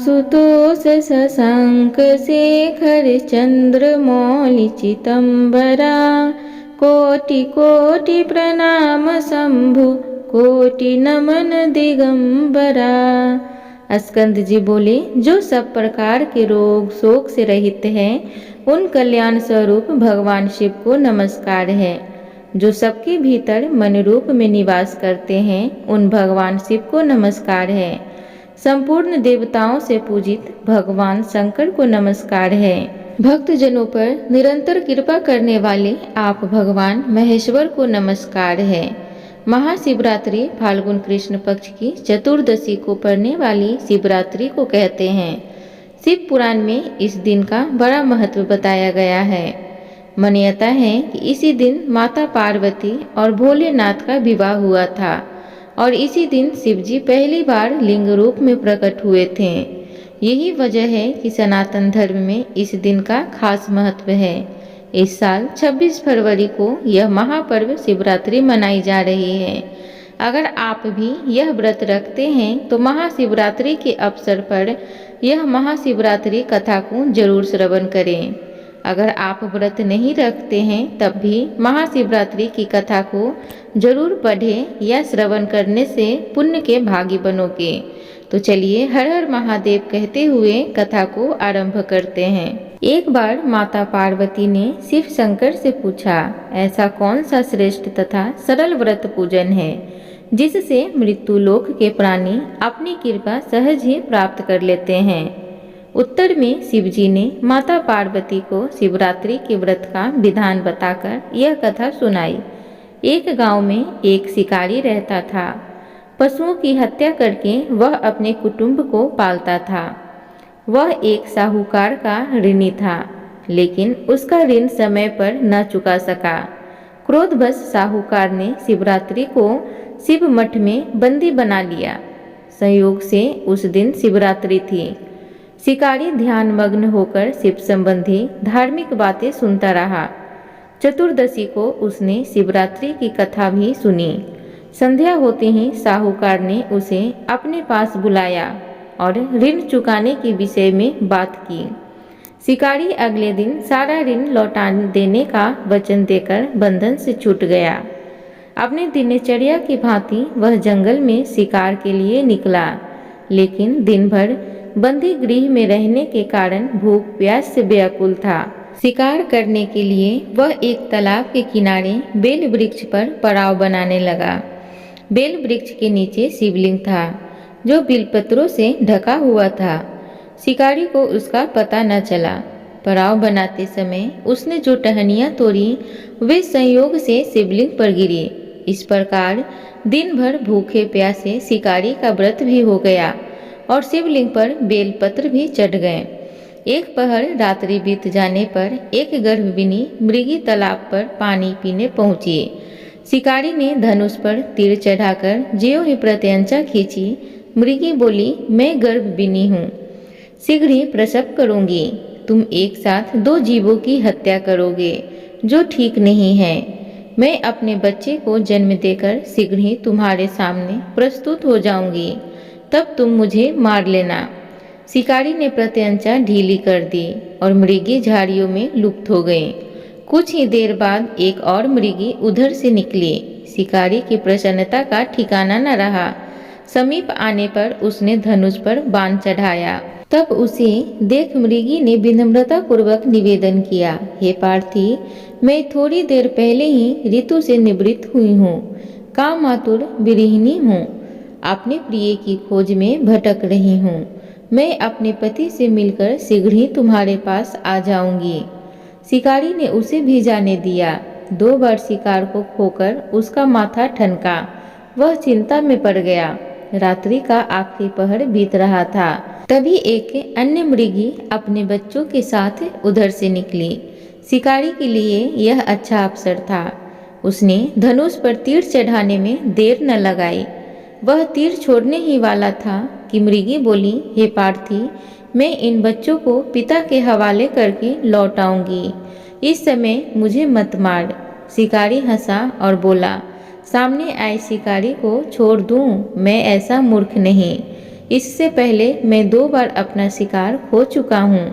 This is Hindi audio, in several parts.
आशुतोष शशांक शेखर चंद्रमौलि चितंबरा, कोटि कोटि प्रणाम शंभु कोटि नमन दिगंबरा। स्कंद जी बोले, जो सब प्रकार के रोग शोक से रहित हैं, उन कल्याण स्वरूप भगवान शिव को नमस्कार है। जो सबके भीतर मन रूप में निवास करते हैं, उन भगवान शिव को नमस्कार है। संपूर्ण देवताओं से पूजित भगवान शंकर को नमस्कार है। भक्तजनों पर निरंतर कृपा करने वाले आप भगवान महेश्वर को नमस्कार है। महाशिवरात्रि फाल्गुन कृष्ण पक्ष की चतुर्दशी को पड़ने वाली शिवरात्रि को कहते हैं। शिव पुराण में इस दिन का बड़ा महत्व बताया गया है। मान्यता है कि इसी दिन माता पार्वती और भोलेनाथ का विवाह हुआ था और इसी दिन शिवजी पहली बार लिंग रूप में प्रकट हुए थे। यही वजह है कि सनातन धर्म में इस दिन का खास महत्व है। इस साल 26 फरवरी को यह महापर्व शिवरात्रि मनाई जा रही है। अगर आप भी यह व्रत रखते हैं तो महाशिवरात्रि के अवसर पर यह महाशिवरात्रि कथा को जरूर श्रवण करें। अगर आप व्रत नहीं रखते हैं तब भी महाशिवरात्रि की कथा को जरूर पढ़ें या श्रवण करने से पुण्य के भागी बनोगे। तो चलिए हर हर महादेव कहते हुए कथा को आरंभ करते हैं। एक बार माता पार्वती ने शिव शंकर से पूछा, ऐसा कौन सा श्रेष्ठ तथा सरल व्रत पूजन है जिससे मृत्यु लोक के प्राणी अपनी कृपा सहज ही प्राप्त कर लेते हैं। उत्तर में शिवजी ने माता पार्वती को शिवरात्रि के व्रत का विधान बताकर यह कथा सुनाई। एक गांव में एक शिकारी रहता था। पशुओं की हत्या करके वह अपने कुटुंब को पालता था। वह एक साहूकार का ऋणी था, लेकिन उसका ऋण समय पर न चुका सका। क्रोधवश साहूकार ने शिवरात्रि को शिव मठ में बंदी बना लिया। संयोग से उस दिन शिवरात्रि थी। शिकारी ध्यान मग्न होकर शिव संबंधी धार्मिक बातें सुनता रहा। चतुर्दशी को उसने शिवरात्रि की कथा भी सुनी। संध्या होते ही साहूकार ने उसे अपने पास बुलाया और ऋण चुकाने के विषय में बात की। शिकारी अगले दिन सारा ऋण लौटा देने का वचन देकर बंधन से छूट गया। अपने दिनचर्या की भांति वह जंगल में शिकार के लिए निकला, लेकिन दिन भर बंदी गृह में रहने के कारण भूख प्यास से व्याकुल था। शिकार करने के लिए वह एक तालाब के किनारे बेल वृक्ष पर पड़ाव बनाने लगा। बेल वृक्ष के नीचे शिवलिंग था जो बिलपत्रों से ढका हुआ था। शिकारी को उसका पता न चला। पड़ाव बनाते समय उसने जो टहनियाँ तोड़ी वे संयोग से शिवलिंग पर गिरी। इस प्रकार दिन भर भूखे प्यासे शिकारी का व्रत भी हो गया और शिवलिंग पर बेलपत्र भी चढ़ गए। एक पहर रात्रि बीत जाने पर एक गर्भविनी मृगी तालाब पर पानी पीने पहुंची। शिकारी ने धनुष पर तीर चढ़ाकर ज्यों ही प्रत्यंचा खींची। मृगी बोली, मैं गर्भविनी हूँ, शीघ्र ही प्रसव करूंगी। तुम एक साथ 2 जीवों की हत्या करोगे, जो ठीक नहीं है। मैं अपने बच्चे को जन्म देकर शीघ्र ही तुम्हारे सामने प्रस्तुत हो जाऊंगी, तब तुम मुझे मार लेना। शिकारी ने प्रत्यंचा ढीली कर दी और मृगी झाड़ियों में लुप्त हो गई। कुछ ही देर बाद एक और मृगी उधर से निकली। शिकारी की प्रसन्नता का ठिकाना न रहा। समीप आने पर उसने धनुष पर बाण चढ़ाया। तब उसे देख मृगी ने विनम्रता पूर्वक निवेदन किया, हे पार्थी, मैं थोड़ी देर पहले ही ऋतु से निवृत्त हुई हूँ, कामातुर विरहिणी हूँ, अपने प्रिय की खोज में भटक रही हूँ। मैं अपने पति से मिलकर शीघ्र ही तुम्हारे पास आ जाऊंगी। शिकारी ने उसे भी जाने दिया। 2 बार शिकार को खोकर उसका माथा ठनका। वह चिंता में पड़ गया। रात्रि का आखिरी पहर बीत रहा था। तभी एक अन्य मृगी अपने बच्चों के साथ उधर से निकली। शिकारी के लिए यह अच्छा अवसर था। उसने धनुष पर तीर चढ़ाने में देर न लगाई। वह तीर छोड़ने ही वाला था कि मृगी बोली, हे पार्थी, मैं इन बच्चों को पिता के हवाले करके लौट आऊंगी। इस समय मुझे मत मार। शिकारी हंसा और बोला, सामने आए शिकारी को छोड़ दूं? मैं ऐसा मूर्ख नहीं। इससे पहले मैं 2 बार अपना शिकार खो चुका हूँ।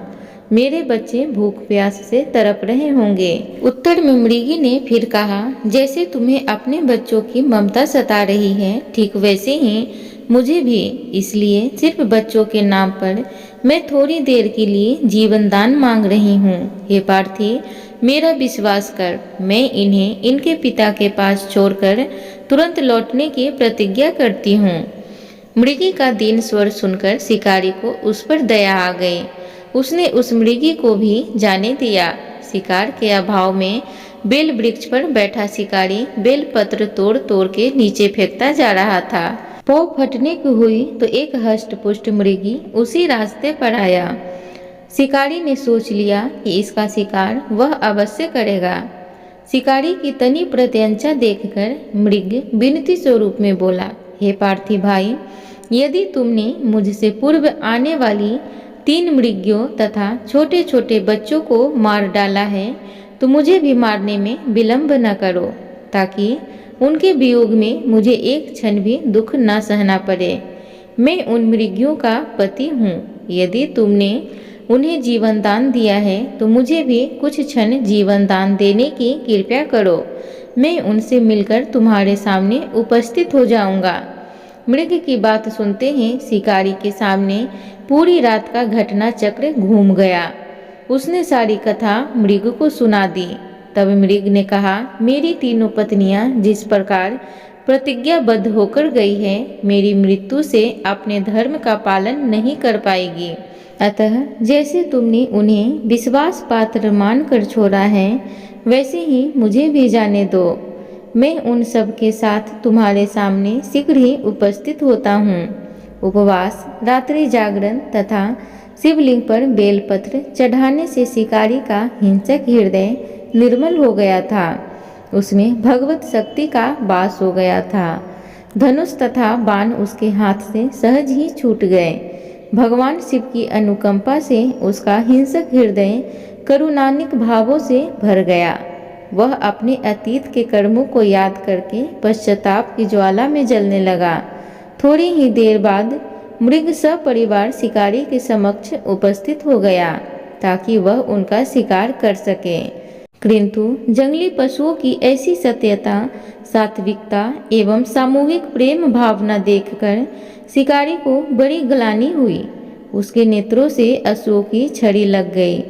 मेरे बच्चे भूख प्यास से तड़प रहे होंगे। उत्तर में मृगी ने फिर कहा, जैसे तुम्हें अपने बच्चों की ममता सता रही है, ठीक वैसे ही मुझे भी। इसलिए सिर्फ बच्चों के नाम पर मैं थोड़ी देर के लिए जीवन दान मांग रही हूँ। हे पार्थी, मेरा विश्वास कर, मैं इन्हें इनके पिता के पास छोड़कर तुरंत लौटने की प्रतिज्ञा करती हूँ। मृगी का दीन स्वर सुनकर शिकारी को उस पर दया आ गई। उसने उस मृगी को भी जाने दिया। शिकार के अभाव में बेल वृक्ष पर बैठा शिकारी बेल पत्र तोड़ तोड़ के नीचे फेंकता जा रहा था। पौ फटने की हुई तो एक हष्ट पुष्ट मृगी उसी रास्ते पर आया। शिकारी ने सोच लिया कि इसका शिकार वह अवश्य करेगा। शिकारी की तनी प्रत्यंचा देखकर मृग विनती स्वरूप में बोला, हे पार्थी भाई, यदि तुमने मुझसे पूर्व आने वाली 3 मृगियों तथा छोटे छोटे बच्चों को मार डाला है तो मुझे भी मारने में विलंब न करो, ताकि उनके वियोग में मुझे एक क्षण भी दुख न सहना पड़े। मैं उन मृगियों का पति हूँ। यदि तुमने उन्हें जीवन दान दिया है तो मुझे भी कुछ क्षण जीवन दान देने की कृपा करो। मैं उनसे मिलकर तुम्हारे सामने उपस्थित हो जाऊंगा। मृग की बात सुनते ही शिकारी के सामने पूरी रात का घटना चक्र घूम गया। उसने सारी कथा मृग को सुना दी। तब मृग ने कहा, मेरी 3 पत्नियां जिस प्रकार प्रतिज्ञाबद्ध होकर गई है, मेरी मृत्यु से अपने धर्म का पालन नहीं कर पाएगी। अतः जैसे तुमने उन्हें विश्वास पात्र मानकर छोड़ा है, वैसे ही मुझे भी जाने दो। मैं उन सब के साथ तुम्हारे सामने शीघ्र ही उपस्थित होता हूँ। उपवास, रात्रि जागरण तथा शिवलिंग पर बेलपत्र चढ़ाने से शिकारी का हिंसक हृदय निर्मल हो गया था। उसमें भगवत शक्ति का वास हो गया था। धनुष तथा बाण उसके हाथ से सहज ही छूट गए। भगवान शिव की अनुकंपा से उसका हिंसक हृदय करुणानिक भावों से भर गया। वह अपने अतीत के कर्मों को याद करके पश्चाताप की ज्वाला में जलने लगा। थोड़ी ही देर बाद मृग सपरिवार शिकारी के समक्ष उपस्थित हो गया ताकि वह उनका शिकार कर सके। किंतु जंगली पशुओं की ऐसी सत्यता, सात्विकता एवं सामूहिक प्रेम भावना देखकर शिकारी को बड़ी ग्लानि हुई। उसके नेत्रों से अश्रु की छड़ी लग गई।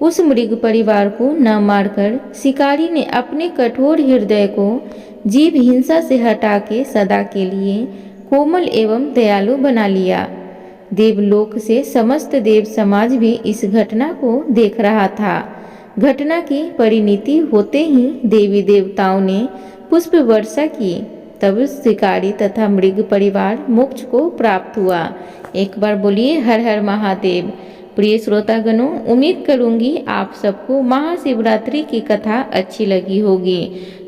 उस मृग परिवार को न मारकर शिकारी ने अपने कठोर हृदय को जीव हिंसा से हटा के सदा के लिए कोमल एवं दयालु बना लिया। देवलोक से समस्त देव समाज भी इस घटना को देख रहा था। घटना की परिणति होते ही देवी देवताओं ने पुष्प वर्षा की। तब शिकारी तथा मृग परिवार मोक्ष को प्राप्त हुआ। एक बार बोलिए हर हर महादेव। प्रिय श्रोतागणों, उम्मीद करूंगी आप सबको महाशिवरात्रि की कथा अच्छी लगी होगी।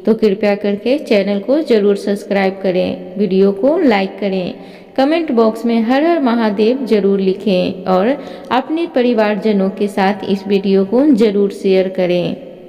तो कृपया करके चैनल को जरूर सब्सक्राइब करें, वीडियो को लाइक करें, कमेंट बॉक्स में हर हर महादेव जरूर लिखें और अपने परिवारजनों के साथ इस वीडियो को जरूर शेयर करें।